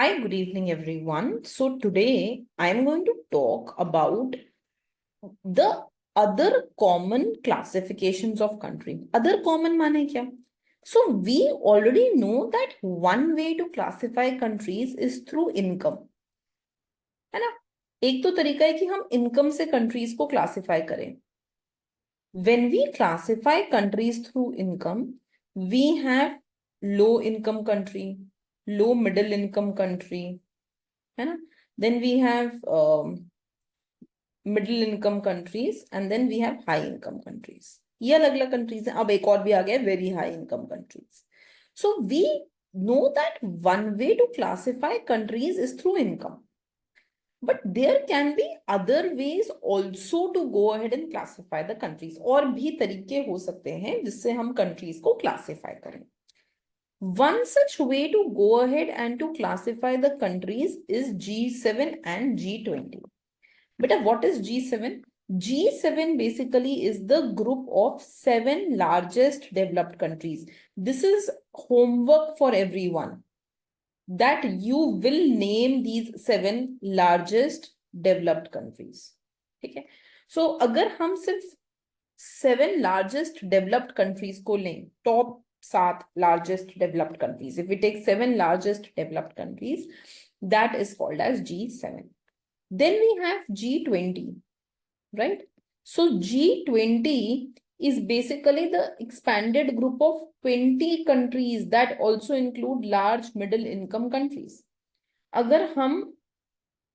Hi, good evening, everyone. So today I'm going to talk about the other common classifications of country. Other common माने क्या? So we already know that one way to classify countries is through income. है ना? एक तो तरीका है कि हम income से countries को classify करें. When we classify countries through income, we have low income country, low middle income country, है ना? Then we have middle income countries and then we have high income countries. ये अलग अलग countries हैं. अब एक और भी आ गया, very high income countries. So we know that one way to classify countries is through income, but there can be other ways also to go ahead and classify the countries. और भी तरीके हो सकते हैं जिससे हम countries को classify करें. One such way to go ahead and to classify the countries is G7 and G20. Beta, what is G7? G7 basically is the group of 7 largest developed countries. This is homework for everyone, that you will name these 7 largest developed countries. ठीक है? So अगर हम सिर्फ 7 largest developed countries को लें, top 7 largest developed countries, if we take 7 largest developed countries, that is called as G7. Then we have G20, right? So G20 is basically the expanded group of 20 countries that also include large middle income countries. अगर हम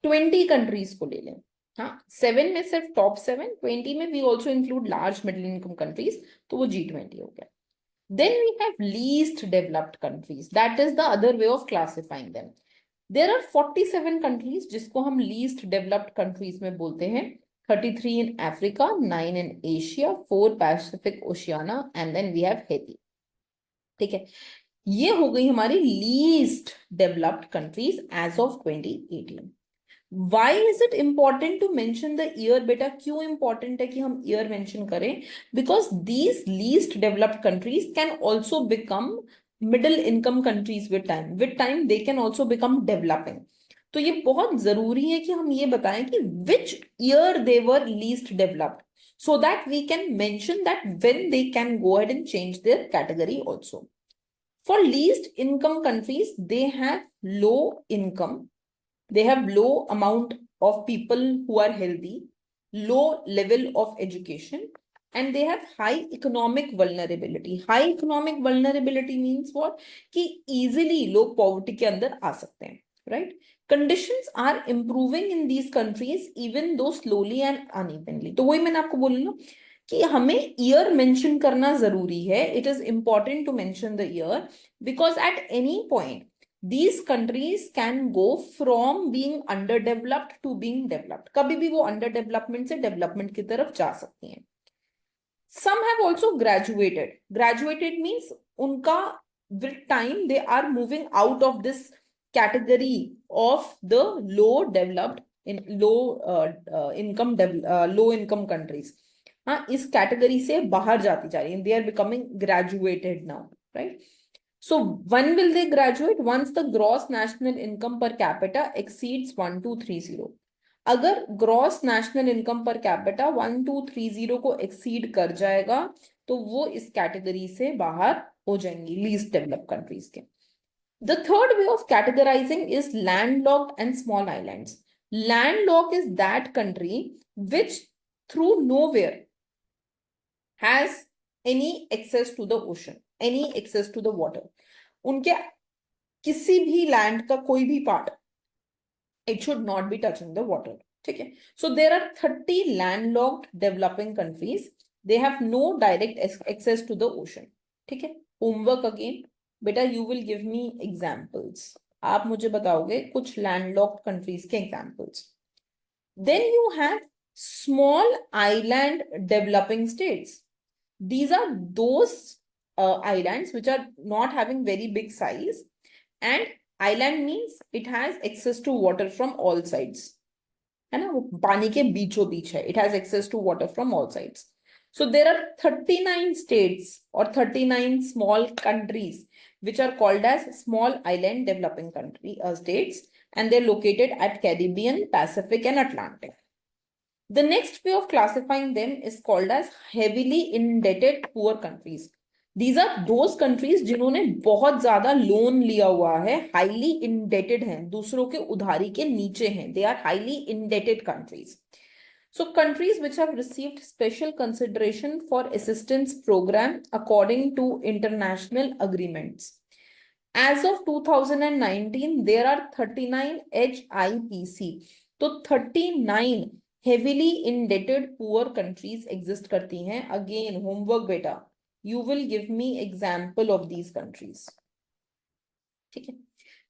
20 countries को ले लें, हाँ, 7 में सिर्फ top 7, 20 में we also include large middle income countries, तो वो G20 हो गया. Then we have least developed countries. That is the other way of classifying them. There are 47 countries जिसको हम least developed countries में बोलते हैं. 33 in Africa, 9 in Asia, 4 Pacific Oceania, and then we have Haiti. ठीक है, ये हो गई हमारी least developed countries as of 2018. Why is it important to mention the year? बेटा क्यों important है कि हम year mention करें? Because these least developed countries can also become middle income countries with time. With time they can also become developing. तो ये बहुत जरूरी है कि हम ये बताएं कि which year they were least developed, so that we can mention that when they can go ahead and change their category also. For least income countries, they have low income, they have low amount of people who are healthy, low level of education, and they have high economic vulnerability. High economic vulnerability means what? कि easily लोग poverty के अंदर आ सकते हैं, right? Conditions are improving in these countries even though slowly and unevenly. तो वही मैंने आपको बोला ना कि हमें year mention करना जरूरी है. It is important to mention the year because at any point these countries can go from being underdeveloped to being developed. कभी भी वो underdevelopment से development की तरफ जा सकती हैं. Some have also graduated. Graduated means उनका with time they are moving out of this category of the low developed in low income countries. हाँ, इस category से बाहर जाती जा रही हैं. They are becoming graduated now, right? So when will they graduate? Once the gross national income per capita exceeds 1230. अगर gross national income per capita 1230 को exceed कर जाएगा तो वो इस category से बाहर हो जाएंगी least developed countries के. The third way of categorizing is landlocked and small islands. Landlocked is that country which through nowhere has any access to the ocean, any access to the water. उनके किसी भी land का कोई भी part, it should not be touching the water. ठीक है? So there are 30 landlocked developing countries. They have no direct access to the ocean. ठीक है? Homework again. बेटा you will give me examples. आप मुझे बताओगे कुछ landlocked countries के examples. Then you have small island developing states. These are those islands which are not having very big size, and island means it has access to water from all sides. है ना, वो पानी के बीचों बीच है. It has access to water from all sides. So there are 39 states or 39 small countries which are called as small island developing country states, and they're located at Caribbean, Pacific, and Atlantic. The next way of classifying them is called as heavily indebted poor countries. These are those countries जिन्होंने बहुत ज्यादा loan लिया हुआ है, highly indebted हैं, दूसरों के उधारी के नीचे हैं. They are highly indebted countries. So countries which have received special consideration for assistance program according to international agreements. As of 2019, there are 39 HIPC. तो 39 heavily indebted poor countries exist करती हैं. Again, homework बेटा. You will give me example of these countries. ठीक है.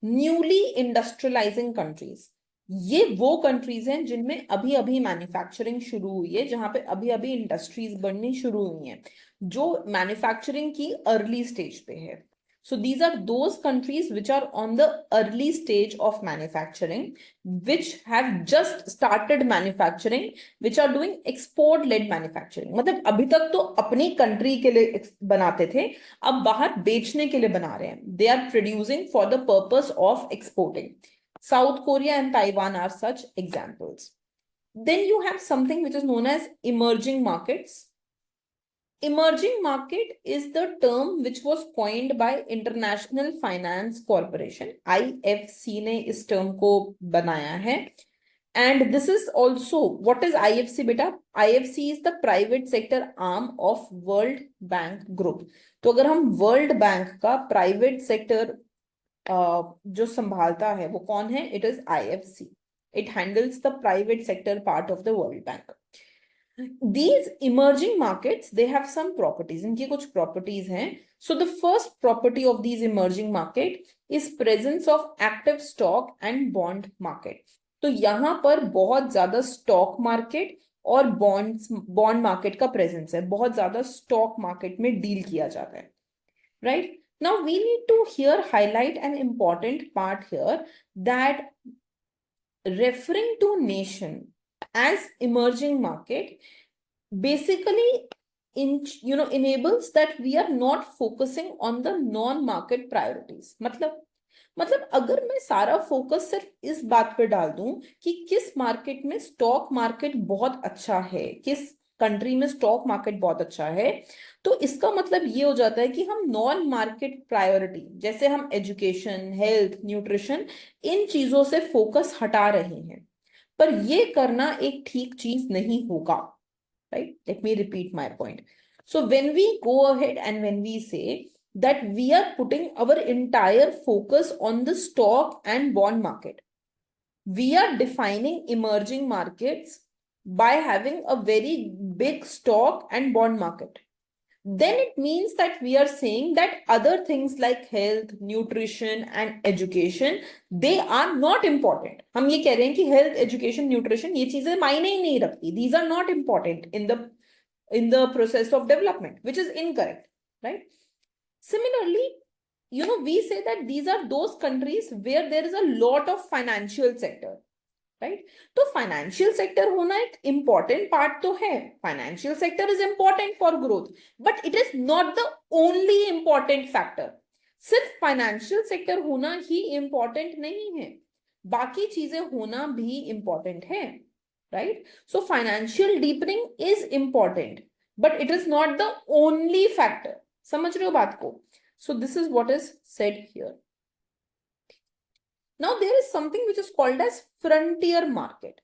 Newly industrializing countries. ये वो countries हैं जिनमें अभी अभी मैन्युफैक्चरिंग शुरू हुई है, जहां पे अभी अभी इंडस्ट्रीज बननी शुरू हुई हैं, जो मैन्युफैक्चरिंग की अर्ली स्टेज पे है. So these are those countries which are on the early stage of manufacturing, which have just started manufacturing, which are doing export-led manufacturing. मतलब अभी तक तो अपनी कंट्री के लिए बनाते थे, अब बाहर बेचने के लिए बना रहे हैं. They are producing for the purpose of exporting. South Korea and Taiwan are such examples. Then you have something which is known as emerging markets. Emerging market is the term which was coined by International Finance Corporation. IFC ने इस term को बनाया है. And this is also, what is IFC बेटा? IFC is the private sector arm of World Bank Group. तो अगर हम World Bank का private sector जो संभालता है वो कौन है? It is IFC. It handles the private sector part of the World Bank. These emerging markets, they have some properties. इनकी कुछ properties हैं. So the first property of these emerging market is presence of active stock and bond market. तो यहाँ पर बहुत ज्यादा stock market और bond market का presence है. बहुत ज्यादा stock market में deal किया जाता है. Right? Now we need to here highlight an important part here, that referring to nation as emerging market basically enables that we are not focusing on the non-market priorities. मतलब अगर मैं सारा focus सिर्फ इस बात पे डाल दूं कि किस मार्केट में स्टॉक मार्केट बहुत अच्छा है, किस कंट्री में स्टॉक मार्केट बहुत अच्छा है, तो इसका मतलब ये हो जाता है कि हम नॉन मार्केट प्रायोरिटी, जैसे हम एजुकेशन, हेल्थ, न्यूट्रिशन, इन चीजों से फोकस हटा रहे हैं. पर ये करना एक ठीक चीज नहीं होगा. Right? Let me repeat my point. So when we go ahead and when we say that we are putting our entire focus on the stock and bond market, we are defining emerging markets by having a very big stock and bond market. Then it means that we are saying that other things like health, nutrition and education, they are not important. हम ये कह रहे हैं कि health, education, nutrition ये चीजें मायने ही नहीं रखती. These are not important in the process of development, which is incorrect, right? Similarly, we say that these are those countries where there is a lot of financial sector. Right. तो financial sector होना एक important part तो है. Financial sector is important for growth, but it is not the only important factor. सिर्फ financial sector होना ही important नहीं है, बाकी चीजें होना भी इंपॉर्टेंट है. Right. So financial deepening is important, but it is not the only factor. समझ रहे हो बात को? So this is what is said here. Now there is something which is called as frontier market.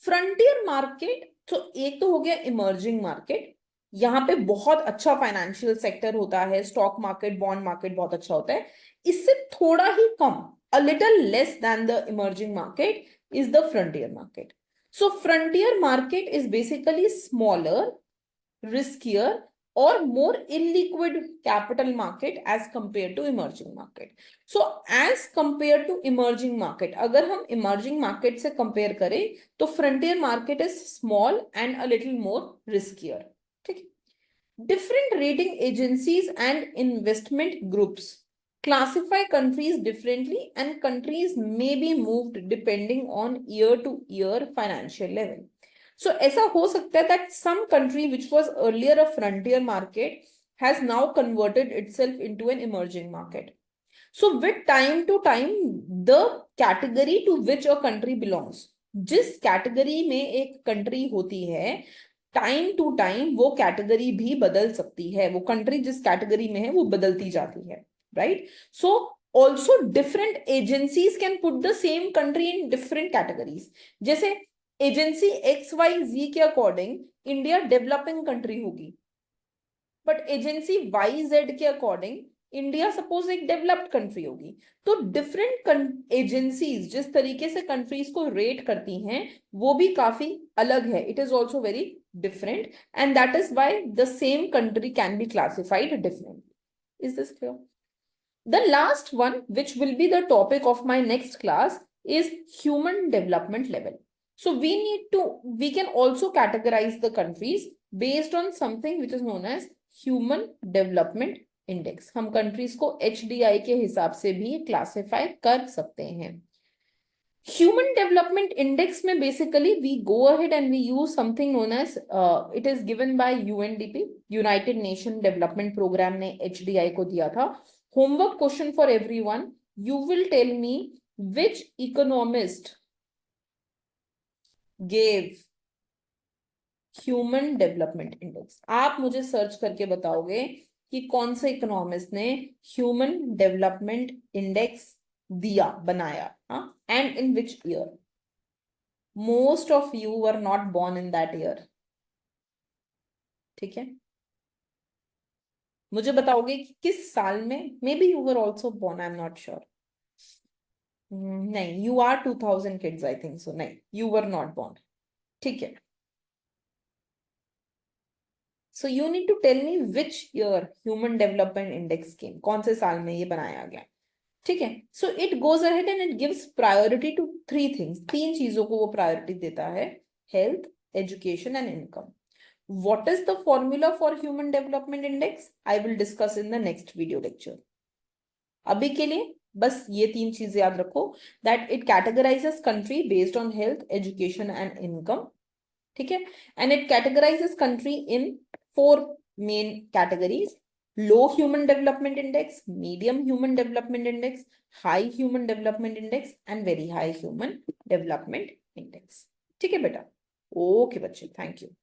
Frontier market, तो एक तो हो गया emerging market. यहाँ पे बहुत अच्छा फाइनेंशियल सेक्टर होता है, स्टॉक मार्केट, बॉन्ड मार्केट बहुत अच्छा होता है. इससे थोड़ा ही कम, a little less than the emerging market is the frontier market. So frontier market is basically smaller, riskier or more illiquid capital market as compared to emerging market. So as compared to emerging market, अगर हम emerging market से compare करें तो frontier market is small and a little more riskier. ठीक है. Different rating agencies and investment groups classify countries differently, and countries may be moved depending on year to year financial level. So ऐसा हो सकता है that some country which was earlier a frontier market has now converted itself into an emerging market. So with time to time the category to which a country belongs, जिस category में एक country होती है, time to time वो category भी बदल सकती है, वो कंट्री जिस कैटेगरी में है वो बदलती जाती है, right? So also different agencies can put the same country in different categories. जैसे एजेंसी XYZ के अकॉर्डिंग इंडिया डेवलपिंग कंट्री होगी, बट एजेंसी YZ के अकॉर्डिंग इंडिया सपोज एक डेवलप्ड कंट्री होगी। तो डिफरेंट एजेंसीज जिस तरीके से कंट्रीज को रेट करती हैं वो भी काफी अलग है, it is also very different, and that is why the same country can be classified differently. Is this clear? The last one, which will be the topic of my next class, is human development level. So we can also categorize the countries based on something which is known as human development index. हम countries को HDI के हिसाब से भी classify कर सकते हैं। Human Development Index में basically we go ahead and we use something known as it is given by UNDP, United Nation Development Program ने HDI को दिया था। Homework question for everyone, you will tell me which economist gave Human Development Index। आप मुझे search करके बताओगे कि कौन से इकोनॉमिस्ट ने ह्यूमन डेवलपमेंट इंडेक्स दिया, बनाया, हाँ, and in which year. Most of you were not born in that year, ठीक है? मुझे बताओगे कि किस साल में, maybe you were also born, I am not sure. नहीं, you are 2000 kids, I think so. नहीं, यू वर नॉट born, ठीक है? So you need to tell me which year human development index came, कौन से साल में ये बनाया गया, ठीक है? So it goes ahead and it gives priority to three things, तीन चीजों को वो प्रायोरिटी देता है, health, education and income. What is the formula for Human Development Index? I will discuss in the next video lecture. अभी के लिए बस ये तीन चीजें याद रखो, that it categorizes country based on health, education and income, ठीक है? And it categorizes country in four main categories: low human development index, medium human development index, high human development index and very high human development index, ठीक है बेटा? Okay बच्चे, thank you.